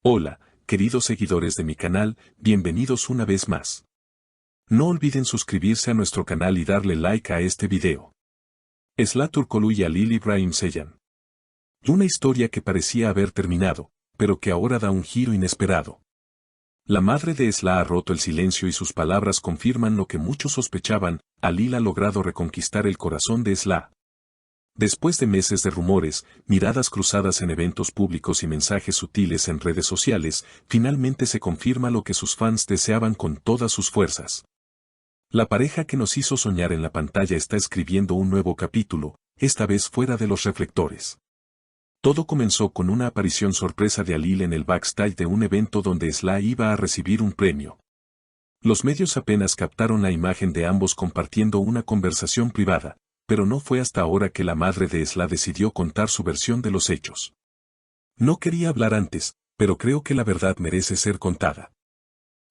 Hola, queridos seguidores de mi canal, bienvenidos una vez más. No olviden suscribirse a nuestro canal y darle like a este video. Esla Turkoglu y Halil İbrahim Ceylan. Una historia que parecía haber terminado, pero que ahora da un giro inesperado. La madre de Esla ha roto el silencio y sus palabras confirman lo que muchos sospechaban: Halil ha logrado reconquistar el corazón de Esla. Después de meses de rumores, miradas cruzadas en eventos públicos y mensajes sutiles en redes sociales, finalmente se confirma lo que sus fans deseaban con todas sus fuerzas. La pareja que nos hizo soñar en la pantalla está escribiendo un nuevo capítulo, esta vez fuera de los reflectores. Todo comenzó con una aparición sorpresa de Halil en el backstage de un evento donde Esla iba a recibir un premio. Los medios apenas captaron la imagen de ambos compartiendo una conversación privada, pero no fue hasta ahora que la madre de Esla decidió contar su versión de los hechos. No quería hablar antes, pero creo que la verdad merece ser contada.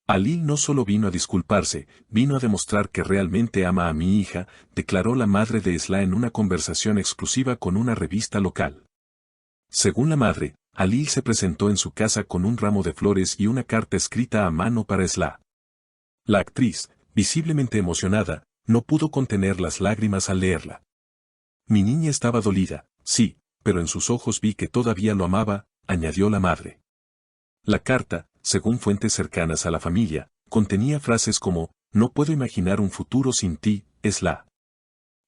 Halil no solo vino a disculparse, vino a demostrar que realmente ama a mi hija, declaró la madre de Esla en una conversación exclusiva con una revista local. Según la madre, Halil se presentó en su casa con un ramo de flores y una carta escrita a mano para Esla. La actriz, visiblemente emocionada, no pudo contener las lágrimas al leerla. Mi niña estaba dolida, sí, pero en sus ojos vi que todavía lo amaba, añadió la madre. La carta, según fuentes cercanas a la familia, contenía frases como: no puedo imaginar un futuro sin ti, Esla.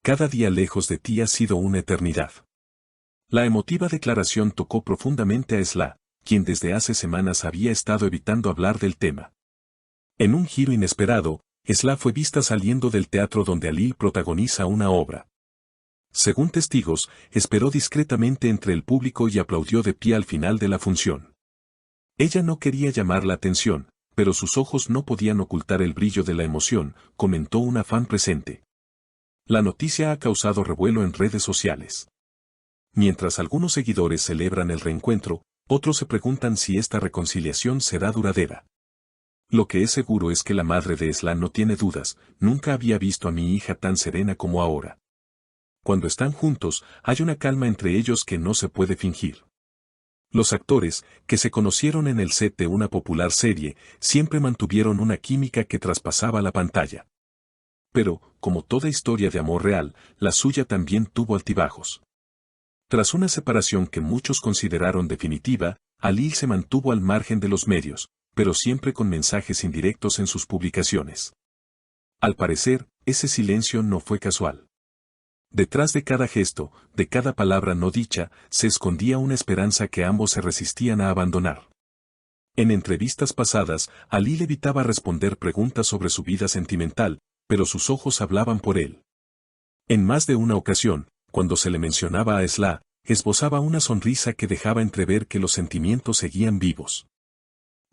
Cada día lejos de ti ha sido una eternidad. La emotiva declaración tocó profundamente a Esla, quien desde hace semanas había estado evitando hablar del tema. En un giro inesperado, Esla fue vista saliendo del teatro donde Halil protagoniza una obra. Según testigos, esperó discretamente entre el público y aplaudió de pie al final de la función. Ella no quería llamar la atención, pero sus ojos no podían ocultar el brillo de la emoción, comentó una fan presente. La noticia ha causado revuelo en redes sociales. Mientras algunos seguidores celebran el reencuentro, otros se preguntan si esta reconciliación será duradera. Lo que es seguro es que la madre de Esla no tiene dudas: nunca había visto a mi hija tan serena como ahora. Cuando están juntos, hay una calma entre ellos que no se puede fingir. Los actores, que se conocieron en el set de una popular serie, siempre mantuvieron una química que traspasaba la pantalla. Pero, como toda historia de amor real, la suya también tuvo altibajos. Tras una separación que muchos consideraron definitiva, Halil se mantuvo al margen de los medios, pero siempre con mensajes indirectos en sus publicaciones. Al parecer, ese silencio no fue casual. Detrás de cada gesto, de cada palabra no dicha, se escondía una esperanza que ambos se resistían a abandonar. En entrevistas pasadas, Halil evitaba responder preguntas sobre su vida sentimental, pero sus ojos hablaban por él. En más de una ocasión, cuando se le mencionaba a Esla, esbozaba una sonrisa que dejaba entrever que los sentimientos seguían vivos.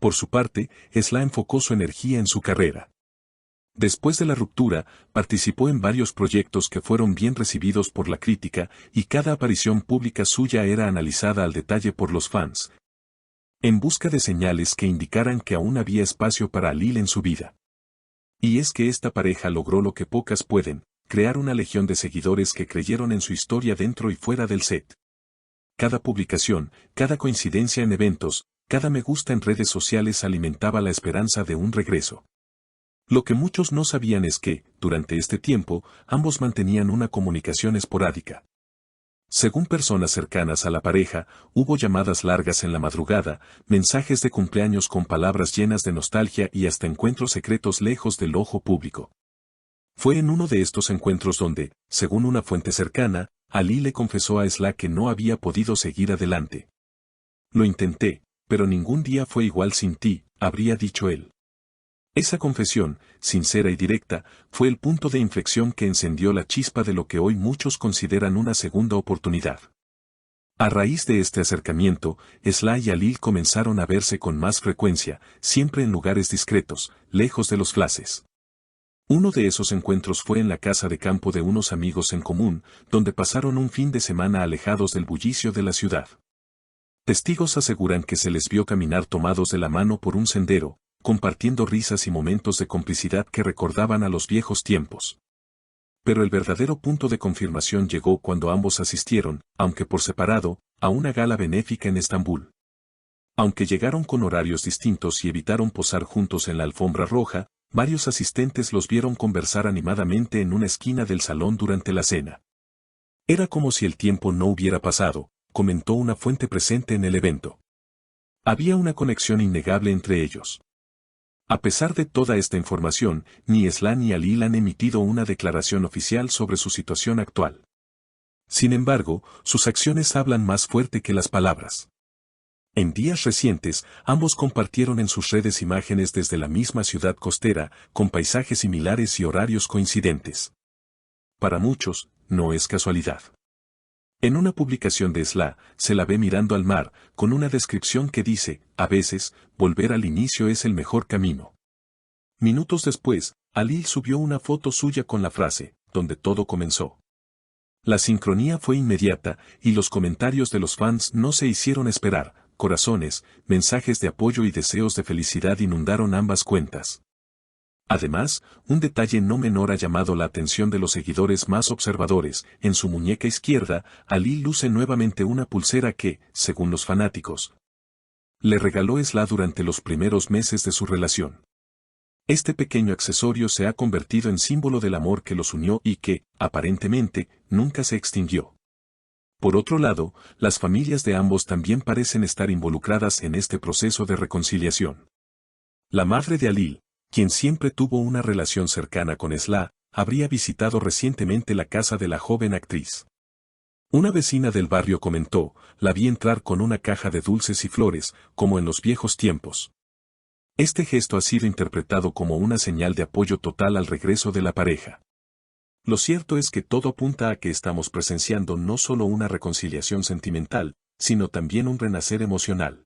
Por su parte, Esla enfocó su energía en su carrera. Después de la ruptura, participó en varios proyectos que fueron bien recibidos por la crítica, y cada aparición pública suya era analizada al detalle por los fans, en busca de señales que indicaran que aún había espacio para Halil en su vida. Y es que esta pareja logró lo que pocas pueden: crear una legión de seguidores que creyeron en su historia dentro y fuera del set. Cada publicación, cada coincidencia en eventos, cada me gusta en redes sociales alimentaba la esperanza de un regreso. Lo que muchos no sabían es que, durante este tiempo, ambos mantenían una comunicación esporádica. Según personas cercanas a la pareja, hubo llamadas largas en la madrugada, mensajes de cumpleaños con palabras llenas de nostalgia y hasta encuentros secretos lejos del ojo público. Fue en uno de estos encuentros donde, según una fuente cercana, Halil le confesó a Esla que no había podido seguir adelante. Lo intenté, pero ningún día fue igual sin ti, habría dicho él. Esa confesión, sincera y directa, fue el punto de inflexión que encendió la chispa de lo que hoy muchos consideran una segunda oportunidad. A raíz de este acercamiento, Esla y Halil comenzaron a verse con más frecuencia, siempre en lugares discretos, lejos de los flashes. Uno de esos encuentros fue en la casa de campo de unos amigos en común, donde pasaron un fin de semana alejados del bullicio de la ciudad. Testigos aseguran que se les vio caminar tomados de la mano por un sendero, compartiendo risas y momentos de complicidad que recordaban a los viejos tiempos. Pero el verdadero punto de confirmación llegó cuando ambos asistieron, aunque por separado, a una gala benéfica en Estambul. Aunque llegaron con horarios distintos y evitaron posar juntos en la alfombra roja, varios asistentes los vieron conversar animadamente en una esquina del salón durante la cena. Era como si el tiempo no hubiera pasado, comentó una fuente presente en el evento. Había una conexión innegable entre ellos. A pesar de toda esta información, ni Esla ni Alil han emitido una declaración oficial sobre su situación actual. Sin embargo, sus acciones hablan más fuerte que las palabras. En días recientes, ambos compartieron en sus redes imágenes desde la misma ciudad costera, con paisajes similares y horarios coincidentes. Para muchos, no es casualidad. En una publicación de Esla, se la ve mirando al mar, con una descripción que dice, a veces, volver al inicio es el mejor camino. Minutos después, Alil subió una foto suya con la frase, donde todo comenzó. La sincronía fue inmediata, y los comentarios de los fans no se hicieron esperar. Corazones, mensajes de apoyo y deseos de felicidad inundaron ambas cuentas. Además, un detalle no menor ha llamado la atención de los seguidores más observadores. En su muñeca izquierda, Alil luce nuevamente una pulsera que, según los fanáticos, le regaló Esla durante los primeros meses de su relación. Este pequeño accesorio se ha convertido en símbolo del amor que los unió y que, aparentemente, nunca se extinguió. Por otro lado, las familias de ambos también parecen estar involucradas en este proceso de reconciliación. La madre de Alil, quien siempre tuvo una relación cercana con Esla, habría visitado recientemente la casa de la joven actriz. Una vecina del barrio comentó, la vi entrar con una caja de dulces y flores, como en los viejos tiempos. Este gesto ha sido interpretado como una señal de apoyo total al regreso de la pareja. Lo cierto es que todo apunta a que estamos presenciando no solo una reconciliación sentimental, sino también un renacer emocional.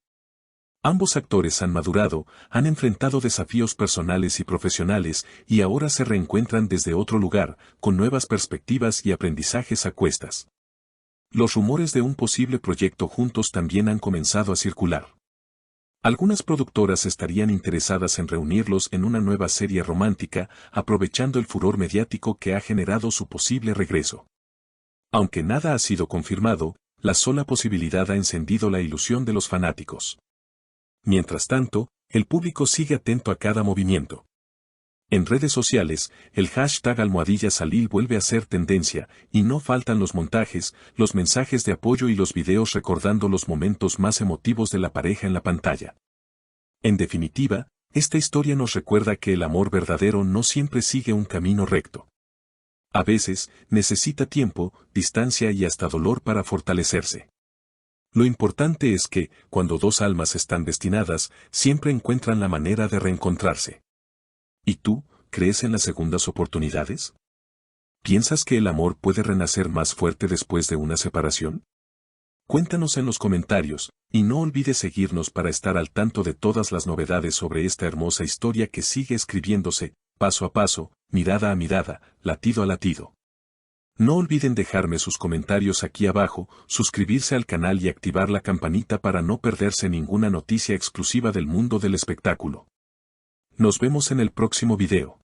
Ambos actores han madurado, han enfrentado desafíos personales y profesionales, y ahora se reencuentran desde otro lugar, con nuevas perspectivas y aprendizajes a cuestas. Los rumores de un posible proyecto juntos también han comenzado a circular. Algunas productoras estarían interesadas en reunirlos en una nueva serie romántica, aprovechando el furor mediático que ha generado su posible regreso. Aunque nada ha sido confirmado, la sola posibilidad ha encendido la ilusión de los fanáticos. Mientras tanto, el público sigue atento a cada movimiento. En redes sociales, el hashtag #Alil vuelve a ser tendencia, y no faltan los montajes, los mensajes de apoyo y los videos recordando los momentos más emotivos de la pareja en la pantalla. En definitiva, esta historia nos recuerda que el amor verdadero no siempre sigue un camino recto. A veces, necesita tiempo, distancia y hasta dolor para fortalecerse. Lo importante es que, cuando dos almas están destinadas, siempre encuentran la manera de reencontrarse. ¿Y tú, crees en las segundas oportunidades? ¿Piensas que el amor puede renacer más fuerte después de una separación? Cuéntanos en los comentarios, y no olvides seguirnos para estar al tanto de todas las novedades sobre esta hermosa historia que sigue escribiéndose, paso a paso, mirada a mirada, latido a latido. No olviden dejarme sus comentarios aquí abajo, suscribirse al canal y activar la campanita para no perderse ninguna noticia exclusiva del mundo del espectáculo. Nos vemos en el próximo video.